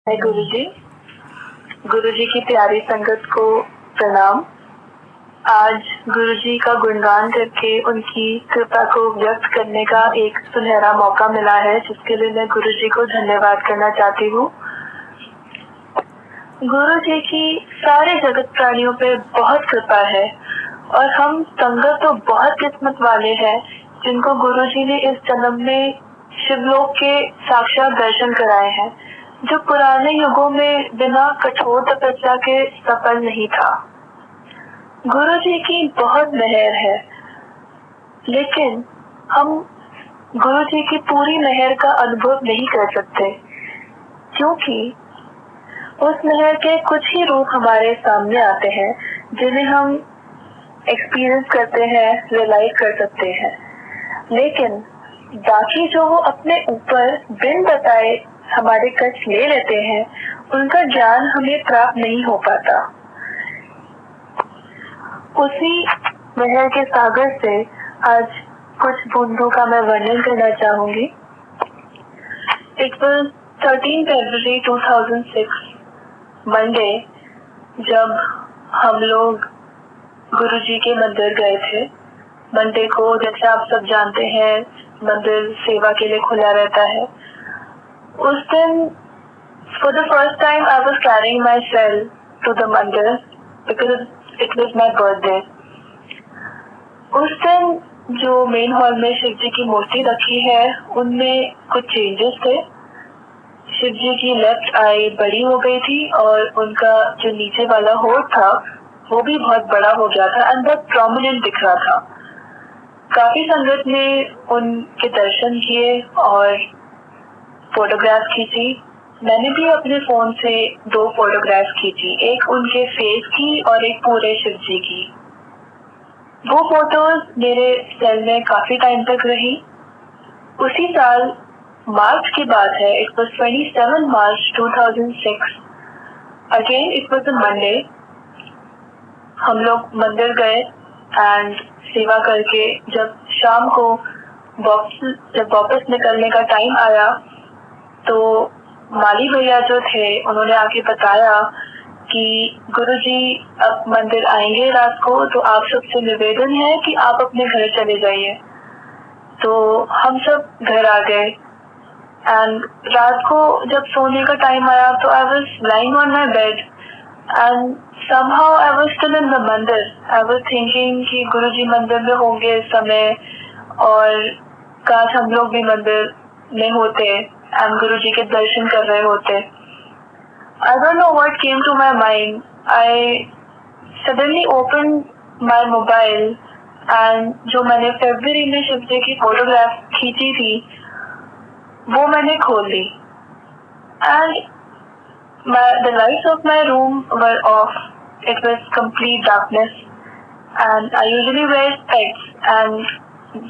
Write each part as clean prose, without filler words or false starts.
है गुरुजी की प्यारी संगत को प्रणाम। आज गुरुजी का गुणगान करके उनकी कृपा को व्यक्त करने का एक सुनहरा मौका मिला है, जिसके लिए मैं गुरुजी को धन्यवाद करना चाहती हूँ। गुरुजी की सारे जगत प्राणियों पे बहुत कृपा है और हम संगत तो बहुत किस्मत वाले हैं जिनको गुरुजी ने इस जन्म में शिवलोक के साक्षात दर्शन कराए हैं, जो पुराने युगों में बिना कठोर तपस्या के सफल नहीं था। गुरुजी की बहुत मेहर है, लेकिन हम गुरुजी की पूरी मेहर का अनुभव नहीं कर सकते, क्योंकि उस मेहर के कुछ ही रूप हमारे सामने आते हैं जिन्हें हम एक्सपीरियंस करते हैं, रियलाइज कर सकते हैं। लेकिन बाकी जो वो अपने ऊपर बिन बताए हमारे कष्ट ले लेते हैं, उनका ज्ञान हमें प्राप्त नहीं हो पाता। उसी मेहर के सागर से आज कुछ बूंदों का मैं वर्णन करना चाहूंगी। It was 13 February 2006 मंडे, जब हम लोग गुरुजी के मंदिर गए थे। मंडे को, जैसे आप सब जानते हैं, मंदिर सेवा के लिए खुला रहता है। उस दिन for the first time I was carrying my cell to the मंदिर because it was my birthday. उस दिन जो मेन हॉल में शिव जी की मूर्ति रखी है, उनमें कुछ चेंजेस थे। शिव जी की लेफ्ट आई बड़ी हो गई थी और उनका जो नीचे वाला होठ था वो भी बहुत बड़ा हो गया था एंड बहुत प्रोमिनेंट दिख रहा था। काफी संगत ने उनके दर्शन किए और फोटोग्राफ खींची। मैंने भी अपने फोन से 2 फोटोग्राफ खींची, एक उनके फेस की और एक पूरे शिव जी की। वो फोटोज मेरे सेल में काफी टाइम तक रही। उसी साल मार्च की बात है, it was 27 March 2006। Again it was a Monday. हम लोग मंदिर गए एंड सेवा करके जब शाम को वापस निकलने का टाइम आया, तो माली भैया जो थे उन्होंने आके बताया कि गुरुजी अब मंदिर आएंगे रात को, तो आप सबसे निवेदन है कि आप अपने घर चले जाइए। तो हम सब घर आ गए एंड रात को जब सोने का टाइम आया तो I was lying on my bed and somehow I was still in the मंदिर। I was thinking कि गुरुजी मंदिर में होंगे इस समय और काश हम लोग भी मंदिर में होते एंड गुरुजी के दर्शन कर रहे होते। I don't know what came to my mind. I suddenly opened my mobile and जो मैंने फरवरी में शिव जी की फोटोग्राफ खींची थी वो मैंने खोल ली and the lights of my room were off. It was complete darkness and I usually wear specs, and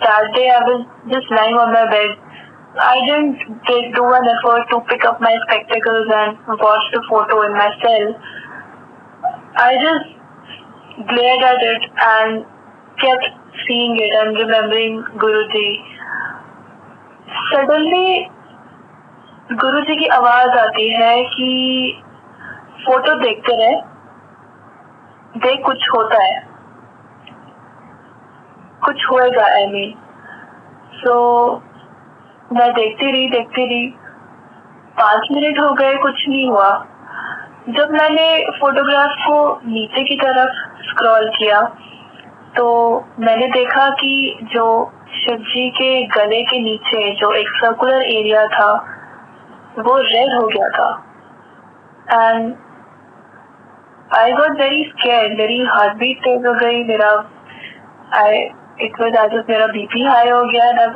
that day I was just lying on my bed. I didn't do an effort to pick up my spectacles and watch the photo in my cell. I just glared at it and kept seeing it and remembering Guruji. Suddenly गुरुजी की आवाज आती है कि photo देखते रहे, देख कुछ होता है, कुछ होएगा। आई मीन सो मैं देखती रही। 5 मिनट हो गए, कुछ नहीं हुआ। जब मैंने फोटोग्राफ को नीचे की तरफ स्क्रॉल किया तो मैंने देखा कि जो शिव जी के गले के नीचे जो एक सर्कुलर एरिया था वो रेड हो गया था and I got very scared. मेरी हार्ट बीट तेज हो गई, मेरा मेरा बीपी हाई हो गया एंड आई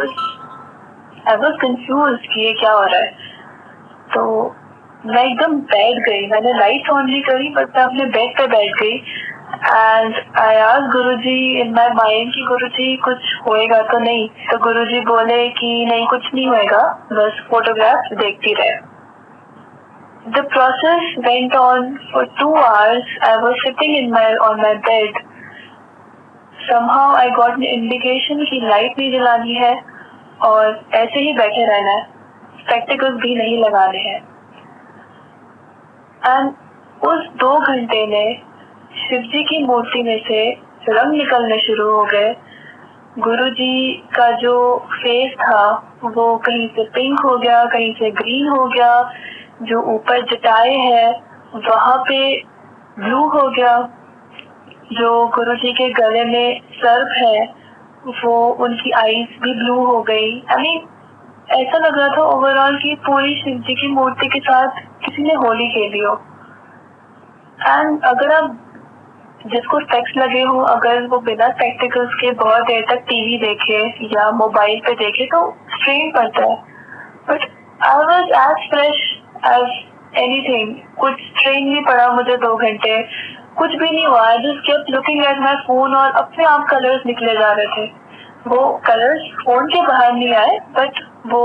वाज कंफ्यूज कि ये क्या हो रहा है। तो मैं एकदम बैठ गई, मैंने लाइट ऑन नहीं करी बट मैं अपने बेड पे बैठ गई and I asked Guruji in my mind कि गुरुजी कुछ होएगा तो नहीं। तो गुरुजी बोले कि नहीं, कुछ नहीं होएगा, बस फोटोग्राफ देखती रहे। The process went on for 2 hours. I was sitting on my bed. Somehow I got an indication कि लाइट नहीं जलानी है और ऐसे ही बैठे रहना है, स्पेक्टिकल्स भी नहीं लगाने हैं। एंड उस 2 घंटे में शिव जी की मूर्ति में से रंग निकलने शुरू हो गए। गुरुजी का जो फेस था वो कहीं से पिंक हो गया, कहीं से ग्रीन हो गया, जो ऊपर जटाएं है वहां पे ब्लू हो गया, जो गुरुजी के गले में सर्प है वो उनकी आईज भी ब्लू हो गई। आई मीन ऐसा लग रहा था ओवरऑल कि पूरी शिव जी की मूर्ति के साथ किसी ने होली खेली हो। एंड अगर आप जिसको स्पेक्स लगे हो, अगर वो बिना स्पेक्टिकल्स के बहुत देर तक टीवी देखे या मोबाइल पे देखे तो स्ट्रेन पड़ता है, but I was as fresh as anything. कुछ स्ट्रेन नहीं पड़ा मुझे 2 घंटे, कुछ भी नहीं हुआ। I just kept looking at my phone और अपने आप कलर्स निकले जा रहे थे। वो कलर्स फोन के बाहर नहीं आए बट वो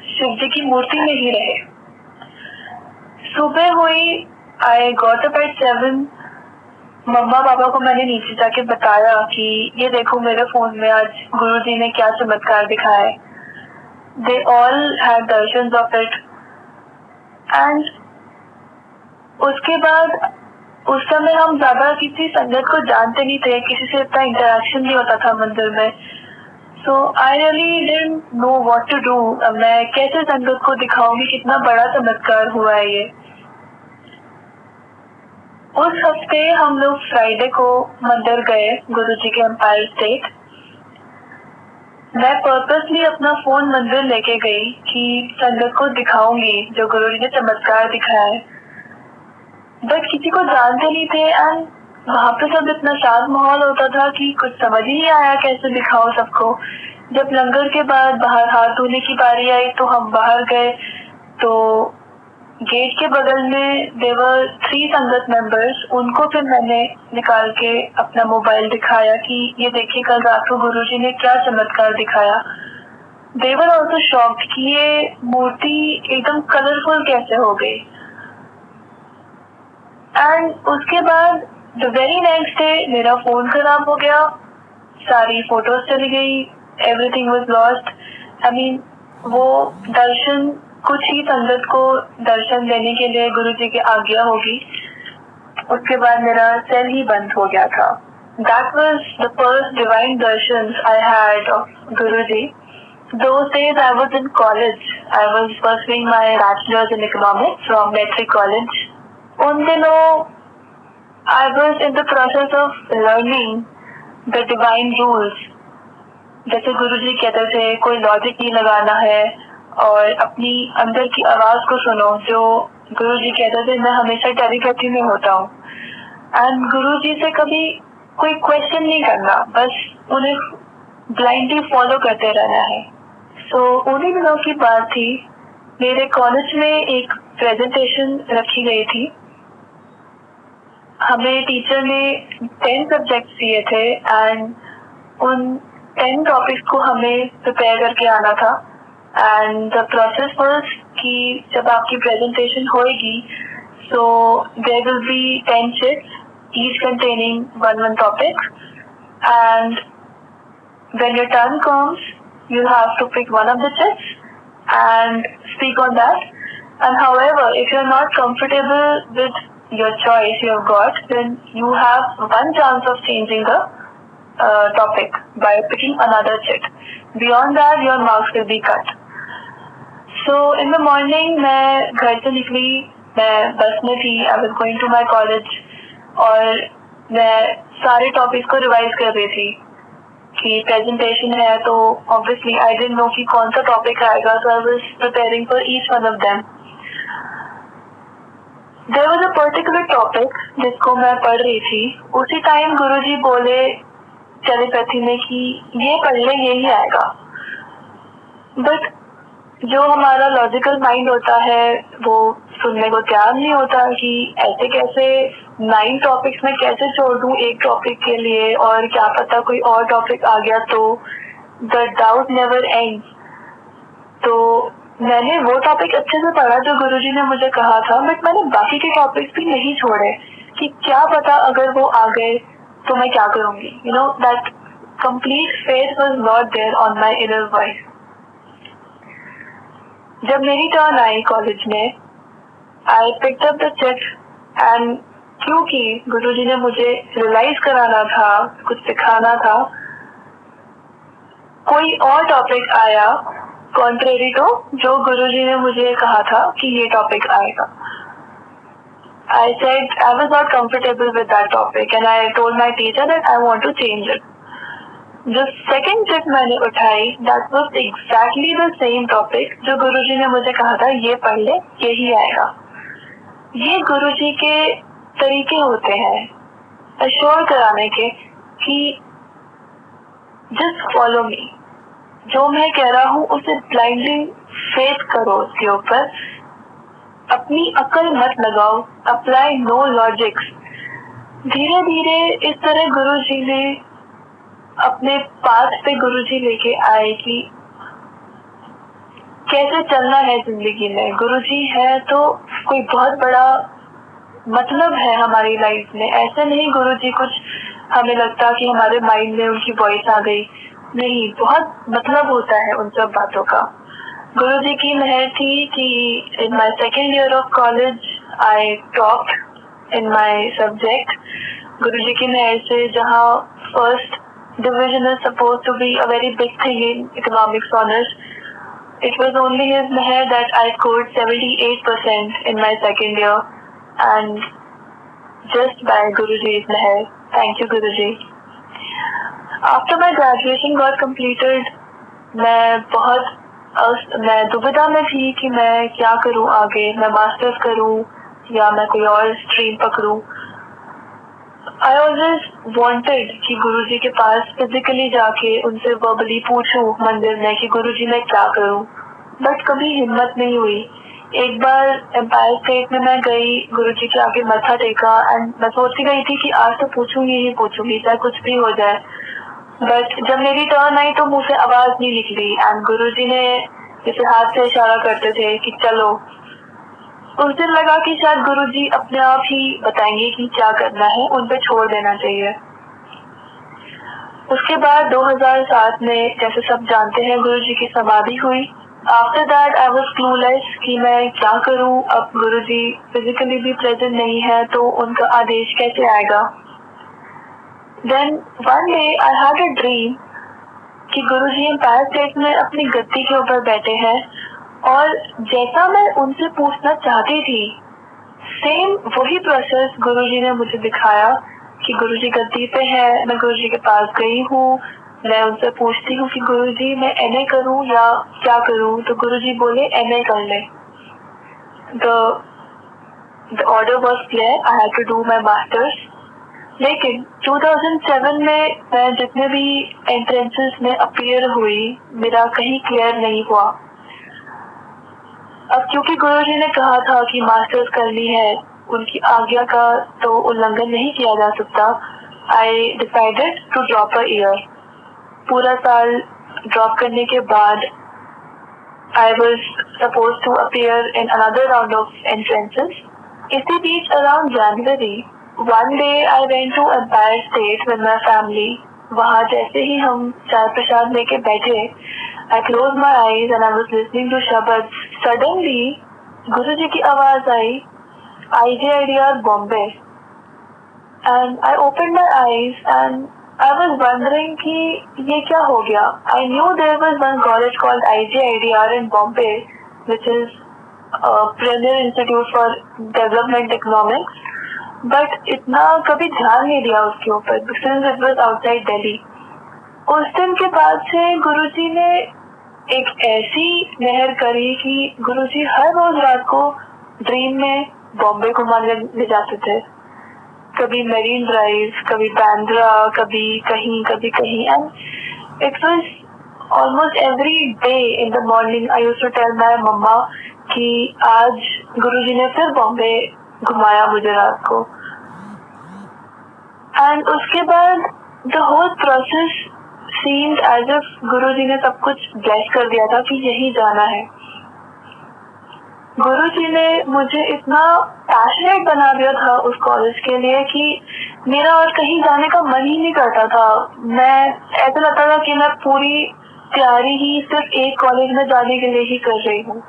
शिव जी की मूर्ति में ही रहे। सुबह हुई, आई गॉट अप एट 7। मम्मा पापा को मैंने नीचे जाके बताया कि ये देखो मेरे फोन में आज गुरुजी ने क्या चमत्कार दिखाया है। They all had darshans of it. And उसके बाद उस समय हम ज्यादा किसी संगत को जानते नहीं थे, किसी से इतना इंटरेक्शन नहीं होता था मंदिर में। So I really didn't know what to do. मैं कैसे संगत को दिखाऊंगी कितना बड़ा चमत्कार हुआ है ये। उस हफ्ते हम लोग फ्राइडे को मंदिर गए गुरुजी के एम्पायर स्टेट। मैं पर्पसली अपना फोन मंदिर लेके गई कि संगत को दिखाऊंगी जो गुरुजी ने चमत्कार दिखाया है, बट किसी को जानते नहीं थे। एंड वहां पे सब इतना शांत माहौल होता था कि कुछ समझ ही नहीं आया कैसे दिखाओ सबको। जब लंगर के बाद बाहर हाथ धोने की बारी आई तो हम बाहर गए, तो गेट के बगल में देवर 3 संगत मेंबर्स, उनको फिर मैंने निकाल के अपना मोबाइल दिखाया कि ये देखिए कल रात को गुरुजी ने क्या चमत्कार दिखाया। देवर ऑल्सो शॉक्ड कि ये मूर्ति एकदम कलरफुल कैसे हो गई। एंड उसके बाद द वेरी नेक्स्ट डे मेरा फोन खराब हो गया, सारी फोटोज चली गई, everything was lost. I mean वो दर्शन कुछ ही संगत को दर्शन देने के लिए गुरुजी की आज्ञा होगी, उसके बाद मेरा सेल ही बंद हो गया था। That was the first divine darshan I had of Guruji. Those days I was in college. I was pursuing my bachelor's in economics from Metric College. उन दिनों I was in the process of learning the divine rules. जैसे गुरुजी कहते थे कोई logic नहीं लगाना है और अपनी अंदर की आवाज को सुनो, जो गुरुजी कहते थे मैं हमेशा टेलीपैथी में होता हूँ। एंड गुरुजी से कभी कोई क्वेश्चन नहीं करना, बस उन्हें ब्लाइंडली फॉलो करते रहना है। सो उन्हीं दिनों की बात थी, मेरे कॉलेज में एक प्रेजेंटेशन रखी गई थी। हमें टीचर ने 10 सब्जेक्ट्स दिए थे एंड उन 10 टॉपिक्स को हमें प्रिपेयर करके आना था। एंड द प्रोसेस वाज कि जब आपकी प्रेजेंटेशन होएगी so there will be 10 sheets each containing one topic, and when your turn comes you have to pick one of the sheets and speak on that. And however, if you're not comfortable with your choice you have got, then you have one chance of changing the topic by picking another sheet. Beyond that your marks will be cut. So in the morning मैं घर से निकली, मैं बस में थी, I was going to my college, और मैं सारे टॉपिक्स को रिवाइज कर रही थी कि प्रेजेंटेशन है तो ऑब्वियसली आई डिडंट नो कि कौन सा टॉपिक आएगा, so I was preparing for each one of them. There was a particular topic जिसको मैं पढ़ रही थी, उसी टाइम गुरुजी बोले टेलीपैथी में कि ये पढ़ ले यही आएगा। बट जो हमारा लॉजिकल माइंड होता है वो सुनने को तैयार नहीं होता कि ऐसे कैसे 9 टॉपिक्स में कैसे छोड़ दूं एक टॉपिक के लिए, और क्या पता कोई और टॉपिक आ गया तो द डाउट नेवर एंड्स। तो मैंने वो टॉपिक अच्छे से पढ़ा जो गुरुजी ने मुझे कहा था, बट मैंने बाकी के टॉपिक्स भी नहीं छोड़े कि क्या पता अगर वो आ गए तो मैं क्या करूंगी। You know that complete faith was not there on my inner voice. जब मेरी टर्न आई कॉलेज में, I picked up the chit and क्योंकि गुरुजी ने मुझे रियलाइज कराना था, कुछ सिखाना था, कोई और टॉपिक आया कॉन्ट्रेरी टू जो गुरुजी ने मुझे कहा था कि ये टॉपिक आएगा. I said I was not comfortable with that topic and I told my teacher that I want to change it. जो सेकेंड ट्रिप मैंने उठाई that was exactly the same topic जो गुरुजी ने मुझे कहा था ये पढ़ ले, यही आएगा. ये गुरुजी के तरीके होते हैं अश्योर कराने के कि जस्ट फॉलो मी, जो मैं कह रहा हूँ उसे ब्लाइंडली फेथ करो, उसके ऊपर अपनी अकल मत लगाओ, अप्लाई नो लॉजिक्स. धीरे धीरे इस तरह गुरुजी ने अपने पास पे गुरुजी लेके आए कि कैसे चलना है जिंदगी में. गुरुजी है तो कोई बहुत बड़ा मतलब है हमारी लाइफ में. ऐसे नहीं गुरुजी कुछ हमें लगता कि हमारे माइंड में उनकी वॉइस आ गई, नहीं, बहुत मतलब होता है उन सब बातों का. गुरुजी की मेहर थी कि in my second year of college I topped in my subject. Guruji की मेहर से जहाँ first division is supposed to be a very big thing in economics honours, it was only his meher that I scored 78% in my second year, and just by Guruji's meher. Thank you, Guruji. After my graduation got completed, मैं दुविधा में थी कि मैं क्या करूं आगे, मैं मास्टर्स करूं या मैं कोई और स्ट्रीम पकड़ूं. I always wanted कि गुरुजी के पास फिजिकली जाके उनसे वर्बली पूछूं मंदिर में कि गुरुजी मैं क्या करूं, बट कभी हिम्मत नहीं हुई. एक बार एम्पायर स्टेट में मैं गई, गुरुजी के आगे मत्था टेका एंड मैं सोचती गई थी कि आज तो पूछूंगी चाहे कुछ भी हो जाए. बट जब मेरी टर्न आई तो मुंह से आवाज नहीं निकली एंड गुरुजी ने जैसे हाथ से इशारा करते थे कि चलो. उस दिन लगा कि शायद गुरुजी अपने आप ही बताएंगे कि क्या करना है, उन पे छोड़ देना चाहिए. उसके बाद 2007 में जैसे सब जानते हैं गुरुजी की समाधि हुई. After that I was clueless कि मैं क्या करूं. अब गुरुजी फिजिकली भी प्रेजेंट नहीं है तो उनका आदेश कैसे आएगा. Then one day I had a dream कि गुरुजी एम्पायर स्टेट में अपनी गद्दी के ऊपर बैठे हैं और जैसा मैं उनसे पूछना चाहती थी सेम वही प्रोसेस गुरुजी ने मुझे दिखाया कि गुरुजी गद्दी पे है. मैं गुरुजी के पास गई हूँ, मैं उनसे पूछती हूँ कि गुरुजी मैं एमए करूँ या क्या करूँ, तो गुरुजी बोले एमए कर ले. The order was clear, I had to do my masters. लेकिन 2007 में मैं जितने भी एंट्रेंसेस में अपीयर हुई मेरा कहीं क्लियर नहीं हुआ. अब क्योंकि गुरुजी ने कहा था कि मास्टर्स करनी है, उनकी आज्ञा का तो उल्लंघन नहीं किया जा सकता. I decided to drop a year. पूरा साल ड्रॉप करने के बाद I was supposed to appear in another round of entrances. इसी बीच around January one day I went to Empire State with my family. वहाँ जैसे ही हम चाय प्रसाद लेके बैठे, I closed my eyes and I was listening to Shabad. Suddenly, Guruji की आवाज आई, IJIDR Bombay. And I opened my eyes and I was wondering कि ये क्या हो गया. I knew there was one college called IJIDR in Bombay, which is a premier institute for development economics. But इतना कभी ध्यान नहीं दिया उसके ऊपर since it was outside Delhi. उस दिन के बाद से गुरुजी ने एक ऐसी मेहर करी कि गुरुजी हर रोज रात को ड्रीम में बॉम्बे घुमाने ले जाते थे. कभी मरीन ड्राइव, कभी बांद्रा, कभी कहीं and it was almost every day in the morning I used to tell my mamma कि आज गुरुजी ने फिर बॉम्बे घुमाया मुझे रात को. एंड उसके बाद the whole process seemed as if Guruji ने सब कुछ ब्लेस कर दिया था कि यही जाना है. गुरुजी ने मुझे इतना पैशनेट बना दिया था उस कॉलेज के लिए कि मेरा और कहीं जाने का मन ही नहीं करता था. मैं ऐसा लगता था कि मैं पूरी तैयारी ही सिर्फ एक कॉलेज में जाने के लिए ही कर रही हूँ.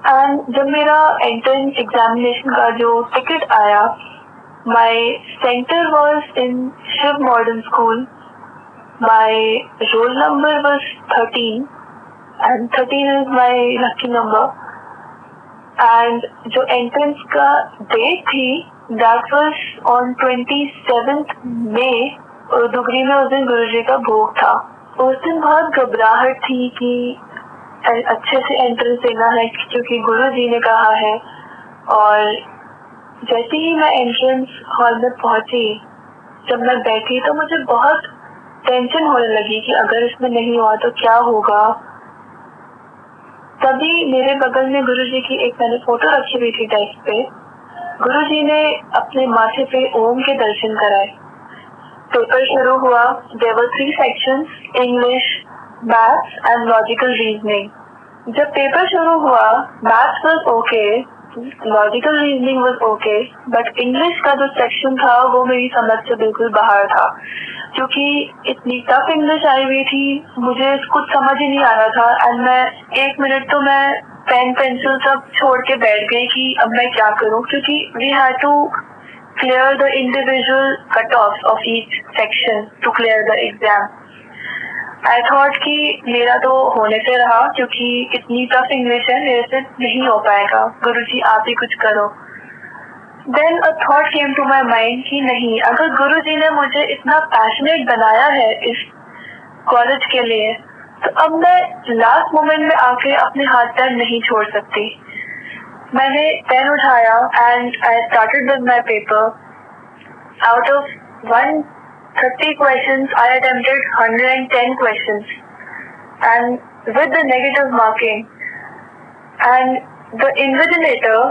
एंड जब मेरा एंट्रेंस एग्जामिनेशन का जो टिकट आया, my centre was in Shiv modern school, my roll number was 13 and 13 is my lucky number. And जो एंट्रेंस का डेट थी that was on 27th May. Dugri में उस दिन गुरुजी का भोग था। उस दिन बहुत घबराहट थी कि अच्छे से एंट्रेंस देना है क्योंकि गुरुजी ने कहा है। और जैसे ही मैं एंट्रेंस हॉल में पहुंची, जब मैं बैठी तो मुझे बहुत टेंशन होने लगी कि अगर इसमें नहीं हुआ तो क्या होगा। तभी मेरे बगल में गुरुजी की एक मैंने फोटो रखी हुई थी डेस्क पे। गुरुजी ने अपने माथे पे ओम के दर्शन कराए। पेपर शुरू हुआ। There were 3 sections, English, maths and logical reasoning. जब पेपर शुरू हुआ, maths was okay, logical reasoning was okay, but English का जो सेक्शन था वो मेरी समझ से बिल्कुल बाहर था, क्योंकि इतनी टफ इंग्लिश आई हुई थी, मुझे कुछ समझ ही नहीं आ रहा था। एंड मैं 1 मिनट तो मैं पेन पेंसिल सब छोड़ के बैठ गई कि अब मैं क्या करूं, क्योंकि we had to clear the individual cut off each section to clear the exam. I thought कि मेरा तो होने से रहा, क्योंकि इतनी टफ इंग्लिश है, मेरे से नहीं हो पाएगा, गुरुजी आप ही कुछ करो। Then a thought came to my mind कि नहीं, अगर गुरुजी ने मुझे इतना पैशनेट बनाया है इस कॉलेज के लिए, तो अब मैं लास्ट मोमेंट में आके अपने हाथ पैर नहीं छोड़ सकती। मैंने पेन उठाया and I started with my paper. Out of 130 questions, I attempted 110 questions and with the negative marking. And the invigilator,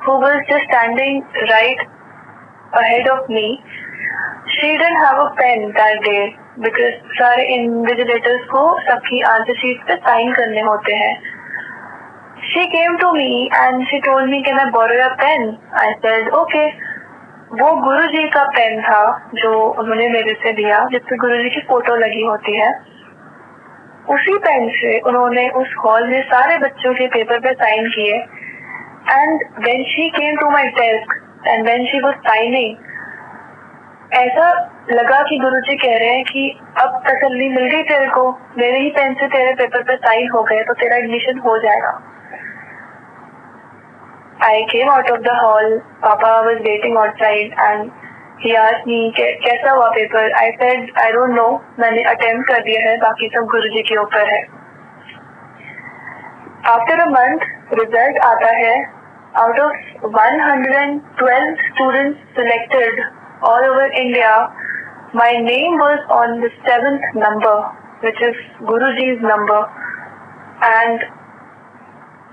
who was just standing right ahead of me, she didn't have a pen that day because सारे invigilators को सबकी answer sheet पे sign करने होते हैं। She came to me and she told me, "Can I borrow your pen?" I said, "Okay." वो गुरुजी का pen था जो उन्होंने मेरे से लिया, जिसपे गुरुजी की फोटो लगी होती है। उसी पेन से उन्होंने उस हॉल में सारे बच्चों के पेपर पे साइन किए। And when she came to my desk and when she was signing, ऐसा लगा कि गुरुजी कह रहे हैं कि अब तसल्ली मिल गई तेरे को, मेरे ही पेन से तेरे पेपर पे साइन हो गए तो तेरा एडमिशन हो जाएगा। I came out of the hall. Papa was waiting outside and he asked me कैसा हुआ paper. I said I don't know, मैंने अटेम्प्ट कर दिया है, बाकी सब गुरुजी के ऊपर है। After a month रिजल्ट आता है। Out of 112 students selected all over India, my name was on the 7th number, which is Guruji's number, and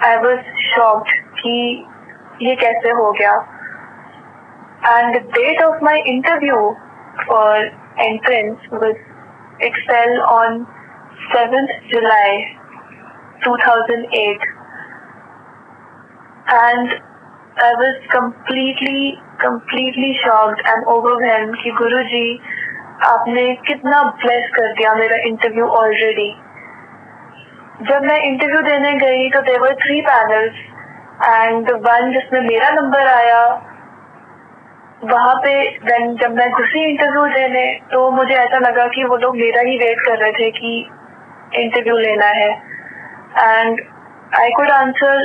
I was shocked कि ये कैसे हो गया। And the date of my interview for entrance was Excel on 7th July 2008, and I was completely shocked and overwhelmed कि गुरुजी आपने कितना bless कर दिया मेरा इंटरव्यू ऑलरेडी। जब मैं इंटरव्यू देने गई तो there were 3 panels and the one जिसमें मेरा नंबर आया, वहाँ पे जब मैं घुसी इंटरव्यू देने तो मुझे ऐसा लगा कि वो लोग मेरा ही वेट कर रहे थे कि इंटरव्यू लेना है। And I could answer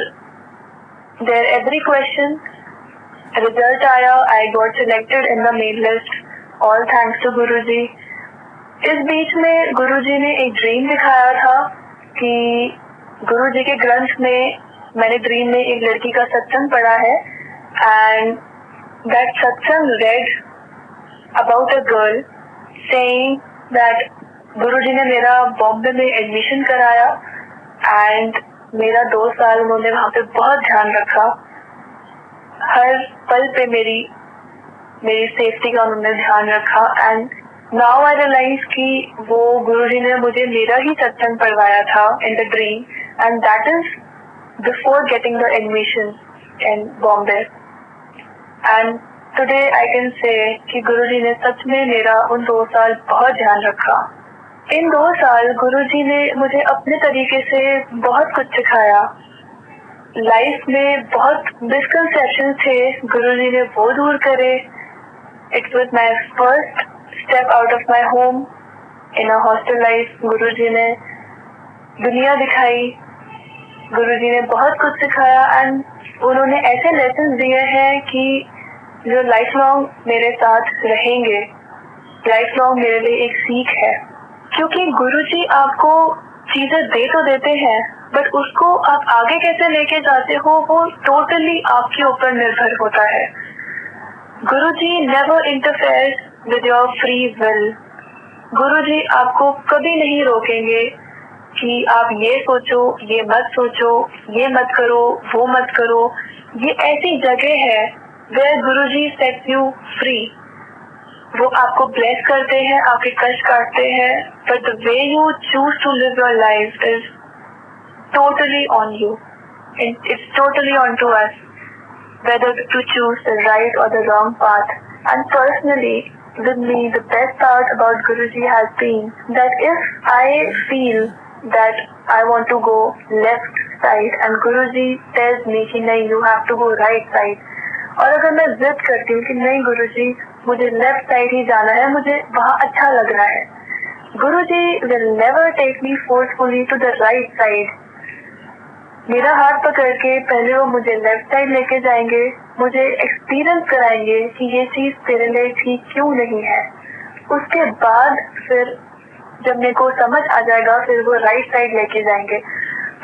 there every question. Result आया, I got selected in the main list, all thanks to Guruji. इस बीच में गुरुजी ने एक ड्रीम दिखाया था कि गुरुजी के ग्रंथ में मैंने ड्रीम में एक लड़की का सत्संग पढ़ा है, and that satsang read about a girl saying that Guruji ने मेरा बॉम्बे में एडमिशन कराया एंड मेरा 2 साल उन्होंने वहाँ पे बहुत ध्यान रखा। हर पल पे मेरी सेफ्टी का उन्होंने ध्यान रखा। एंड नाउ आई रियलाइज कि वो गुरुजी ने मुझे मेरा ही सत्संग पढ़वाया था in the dream, and that is before getting the admission in Bombay. And today I can say कि गुरुजी ने सच में मेरा उन 2 साल बहुत ध्यान रखा। इन 2 साल गुरुजी ने मुझे अपने तरीके से बहुत कुछ सिखाया। लाइफ में बहुत मिसकंसेप्शन थे, गुरुजी ने वो दूर करे। It was my first step out of my home in a hostel life. Guruji ने दुनिया दिखाई, गुरुजी ने बहुत कुछ सिखाया एंड उन्होंने ऐसे लेसन दिए हैं कि जो लाइफ लॉन्ग मेरे साथ रहेंगे, लाइफ लॉन्ग मेरे लिए एक सीख है। क्योंकि गुरुजी आपको चीजें दे तो देते हैं, बट उसको आप आगे कैसे लेके जाते हो वो टोटली आपके ऊपर निर्भर होता है। Guruji never interfere with your free will. Guruji आपको कभी नहीं रोकेंगे कि आप ये सोचो, ये मत सोचो, ये मत करो, वो मत करो। ये ऐसी जगह है where Guruji set you free. वो आपको ब्लेस करते हैं, आपके कष्ट काटते हैं, but the way you choose to live your life is totally on you. It's totally on to us whether to choose the right or the wrong path. And personally, with me, the best part about Guruji has been that if I feel that I want to go left side and Guruji tells me कि नहीं you have to go right side, और अगर मैं जिद करती हूँ कि नहीं गुरुजी मुझे लेफ्ट साइड ही जाना है, मुझे वहाँ अच्छा लग रहा है, गुरुजी will never take me forcefully to the right side. मेरा हाथ पकड़ के पहले वो मुझे लेफ्ट साइड लेके जाएंगे, मुझे एक्सपीरियंस कराएंगे कि ये चीज तेरे लिए ठीक क्यों नहीं है। उसके बाद फिर जब मेरे को समझ आ जाएगा फिर वो राइट साइड लेके जाएंगे।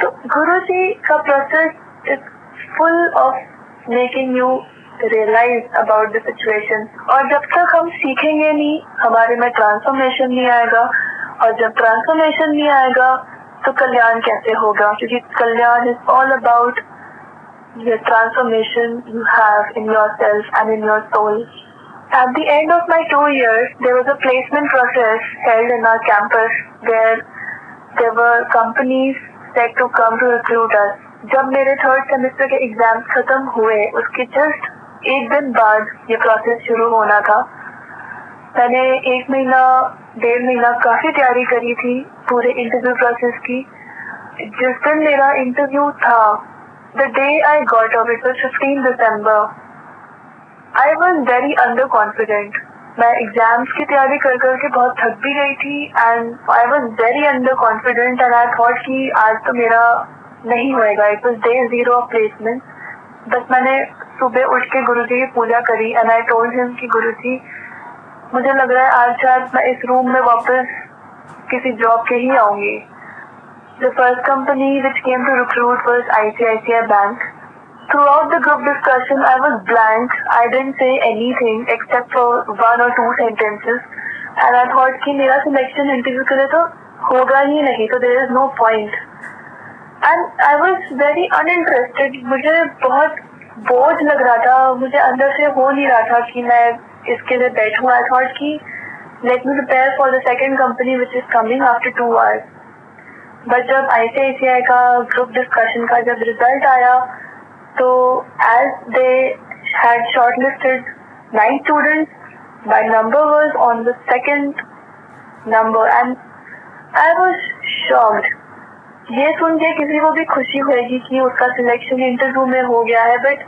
तो गुरुजी का process is full of making you realise about the situation. और जब तक हम सीखेंगे नहीं हमारे में ट्रांसफॉर्मेशन नहीं आएगा, और जब ट्रांसफॉर्मेशन नहीं आएगा तो कल्याण कैसे होगा, क्योंकि kalyan is all about the transformation you have in yourself and in your soul. At the end of my 2 years, there was a placement process held in our campus where there were companies set to come to recruit us. जब मेरे 3rd semester के exams खत्म हुए उसके just 1 दिन बाद ये process शुरू होना था। मैंने 1 महीना 1.5 महीना काफी तैयारी करी थी पूरे इंटरव्यू प्रोसेस की। जिस दिन मेरा इंटरव्यू था, the day I got off it was 15 December. I was very under confident. मैं एग्जाम्स की तैयारी कर करके बहुत थक भी गई थी and I was very under confident and I thought कि आज तो मेरा नहीं होएगा। It was day 0 of placement. बस मैंने सुबह उठ के गुरुजी की पूजा करी एंड आई टोल्ड हिम कि गुरुजी मुझे लग रहा है आज शायद मैं इस रूम में वापस किसी जॉब के ही आऊंगी। The first company which came to recruit was ICICI Bank. Throughout the group discussion, I was blank. I didn't say anything except for 1 or 2 sentences. And I thought कि मेरा selection interview के लिए तो होगा ही नहीं, तो there is no point. And I was very uninterested. मुझे बहुत बोझ लग रहा था, मुझे अंदर से हो नहीं रहा था कि मैं इसके लिए बैठूं। I thought कि let me prepare for the second company which is coming after 2 hours. But जब ICICI का ग्रुप डिस्कशन का जब रिजल्ट आया तो as they had shortlisted 9 students, my number was on the second number and I was shocked. ये सुन के किसी को भी खुशी होगी कि उसका सिलेक्शन इंटरव्यू में हो गया है, but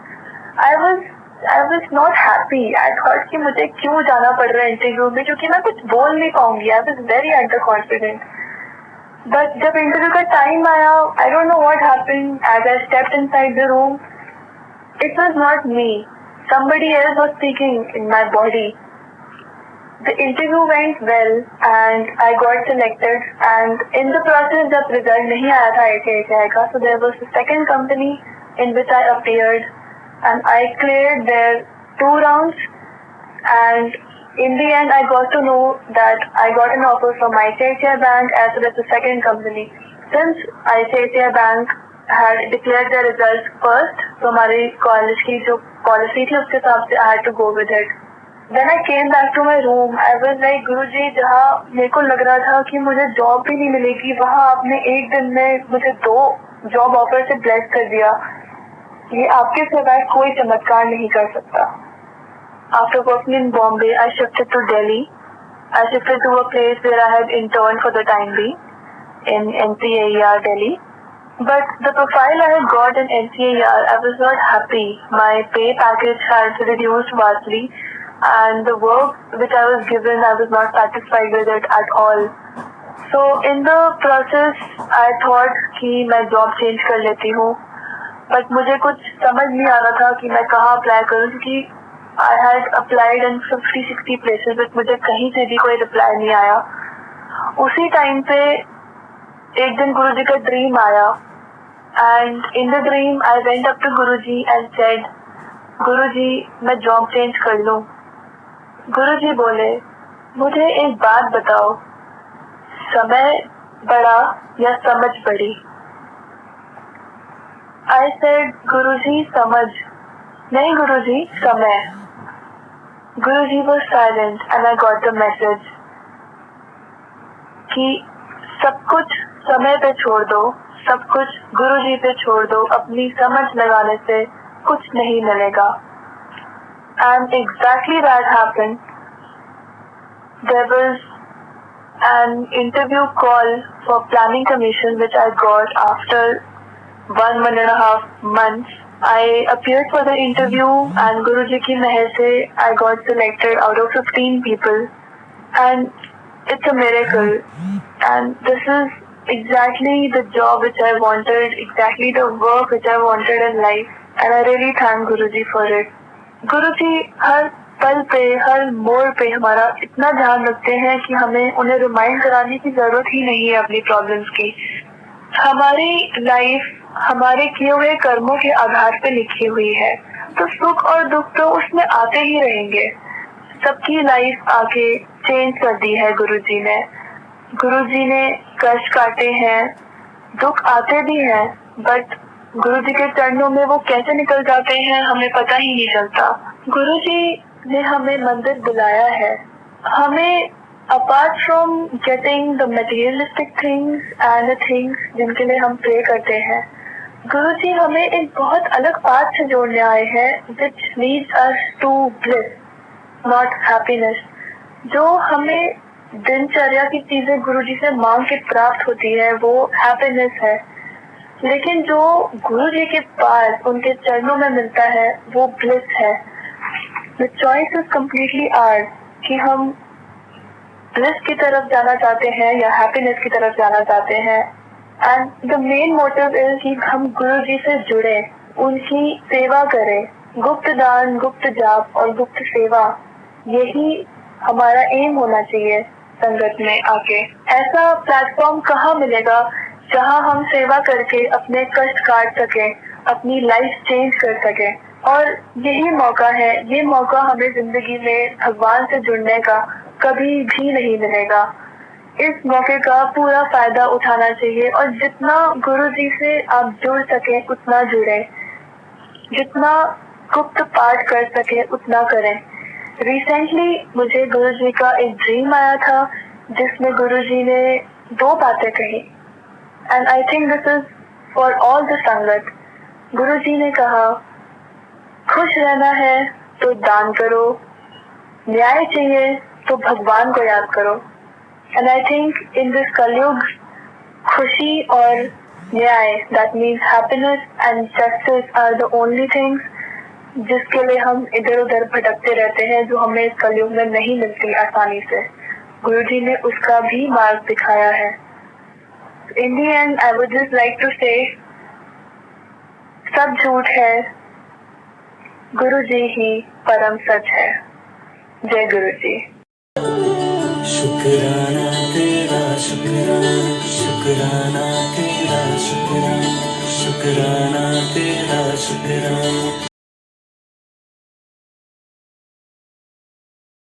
I was not happy. I thought कि मुझे क्यों जाना पड़ रहा है इंटरव्यू में, क्योंकि मैं कुछ बोल नहीं पाऊंगी। I was very underconfident. But जब इंटरव्यू का टाइम आया, I don't know what happened. As I stepped inside the room, it was not me. Somebody else was speaking in my body. The interview went well and I got selected. And in the process, जब result नहीं आया था ICICI का, so there was the second company in which I appeared, and I cleared their 2 rounds. And in the end, I got to know that I got an offer from ICICI Bank as well as the second company. Since ICICI Bank had declared their results first, so हमारे college की जो policy थी उसके हिसाब से I had to go with it. When I came back to my room, I was like, गुरुजी जहाँ मेरे को लग रहा था कि मुझे जॉब भी नहीं मिलेगी, वहाँ आपने 1 दिन में मुझे 2 जॉब ऑफर से ब्लेस कर दिया। ये आपके सिवाय कोई चमत्कार नहीं कर सकता। After working in Bombay, I shifted to Delhi. I shifted to a place where I had interned for the time being in NCAER Delhi. But the profile I had got in NCAR, I was not happy. My pay package had reduced vastly, and the work which I was given, I was not satisfied with it at all. So in the process, I thought कि मैं job change कर लेती हूँ, but मुझे कुछ समझ नहीं आ रहा था कि मैं कहाँ apply करूँ, क्योंकि I had applied in 50-60 places, but मुझे कहीं से भी कोई reply नहीं आया. उसी टाइम पे एक दिन गुरुजी का ड्रीम आया, and in the dream I went up to Guruji and said, गुरुजी मैं जॉब चेंज कर लूं. गुरुजी बोले, मुझे एक बात बताओ, समय बड़ा या समझ बड़ी? I said, गुरुजी समझ. नहीं गुरुजी, समय. गुरुजी was silent and I got the message कि सब कुछ समय पे छोड़ दो, सब कुछ गुरुजी पे छोड़ दो, अपनी समझ लगाने से कुछ नहीं मिलेगा. And exactly that happened. There was an interview call for planning commission which I got after 1.5 months. I appeared for the interview and Guruji ki meher se I got selected out of 15 people, and it's a miracle. And this is exactly the job which I wanted, exactly the work which I wanted in life, and I really thank Guruji for it. Guruji हर पल पे, हर मोड़ पे हमारा इतना ध्यान रखते हैं कि हमें उन्हें रिमाइंड कराने की जरूरत ही नहीं है अपनी प्रॉब्लम्स की. हमारी लाइफ हमारे किए हुए कर्मों के आधार पे लिखी हुई है, तो सुख और दुख तो उसमें आते ही रहेंगे. सबकी लाइफ आके चेंज कर दी है गुरुजी ने. गुरुजी ने कष्ट काटे हैं, दुख आते भी हैं, बट गुरुजी के चरणों में वो कैसे निकल जाते हैं हमें पता ही नहीं चलता. गुरुजी ने हमें मंदिर बुलाया है. हमें apart from getting the materialistic things and the things जिनके लिए हम प्रे करते हैं, गुरुजी हमें एक बहुत अलग पाथ से जोड़ने आए हैं, which leads us to bliss, not happiness. जो हमें दिनचर्या की चीजें गुरुजी से मांग के प्राप्त होती है वो हैप्पीनेस है, लेकिन जो गुरुजी के पास उनके चरणों में मिलता है वो ब्लिस है. The choice is completely hours कि हम ब्लिस की तरफ जाना चाहते हैं या हैप्पीनेस की तरफ जाना चाहते हैं. And the main motive is कि हम गुरुजी से जुड़े, उनकी सेवा करें. गुप्त दान, गुप्त जाप और गुप्त सेवा, यही हमारा एम होना चाहिए संगत में आके. ऐसा प्लेटफॉर्म कहाँ मिलेगा जहाँ हम सेवा करके अपने कष्ट काट सकें, अपनी लाइफ चेंज कर सकें. और यही मौका है, ये मौका हमें जिंदगी में भगवान से जुड़ने का कभी भी नहीं मिलेगा. इस मौके का पूरा फायदा उठाना चाहिए और जितना गुरुजी से आप जुड़ सके उतना जुड़े, जितना गुप्त पाठ कर सके उतना करें. रिसेंटली मुझे गुरुजी का एक ड्रीम आया था जिसमें गुरुजी ने 2 बातें कही, and I think this is for all the संगत. गुरुजी ने कहा, खुश रहना है तो दान करो, न्याय चाहिए तो भगवान को याद करो. And I think in this Kaliyug खुशी और न्याय, that means happiness and justice are the only things जिसके लिए हम इधर उधर भटकते रहते हैं, जो हमें इस कलयुग में नहीं मिलती आसानी से. गुरुजी ने उसका भी मार्ग दिखाया है. In the end I would just like to say, सब झूठ है, गुरुजी ही परम सच है. जय गुरुजी. शुक्राना तेरा शुक्राना, शुक्राना तेरा शुक्राना, शुक्राना तेरा शुक्राना.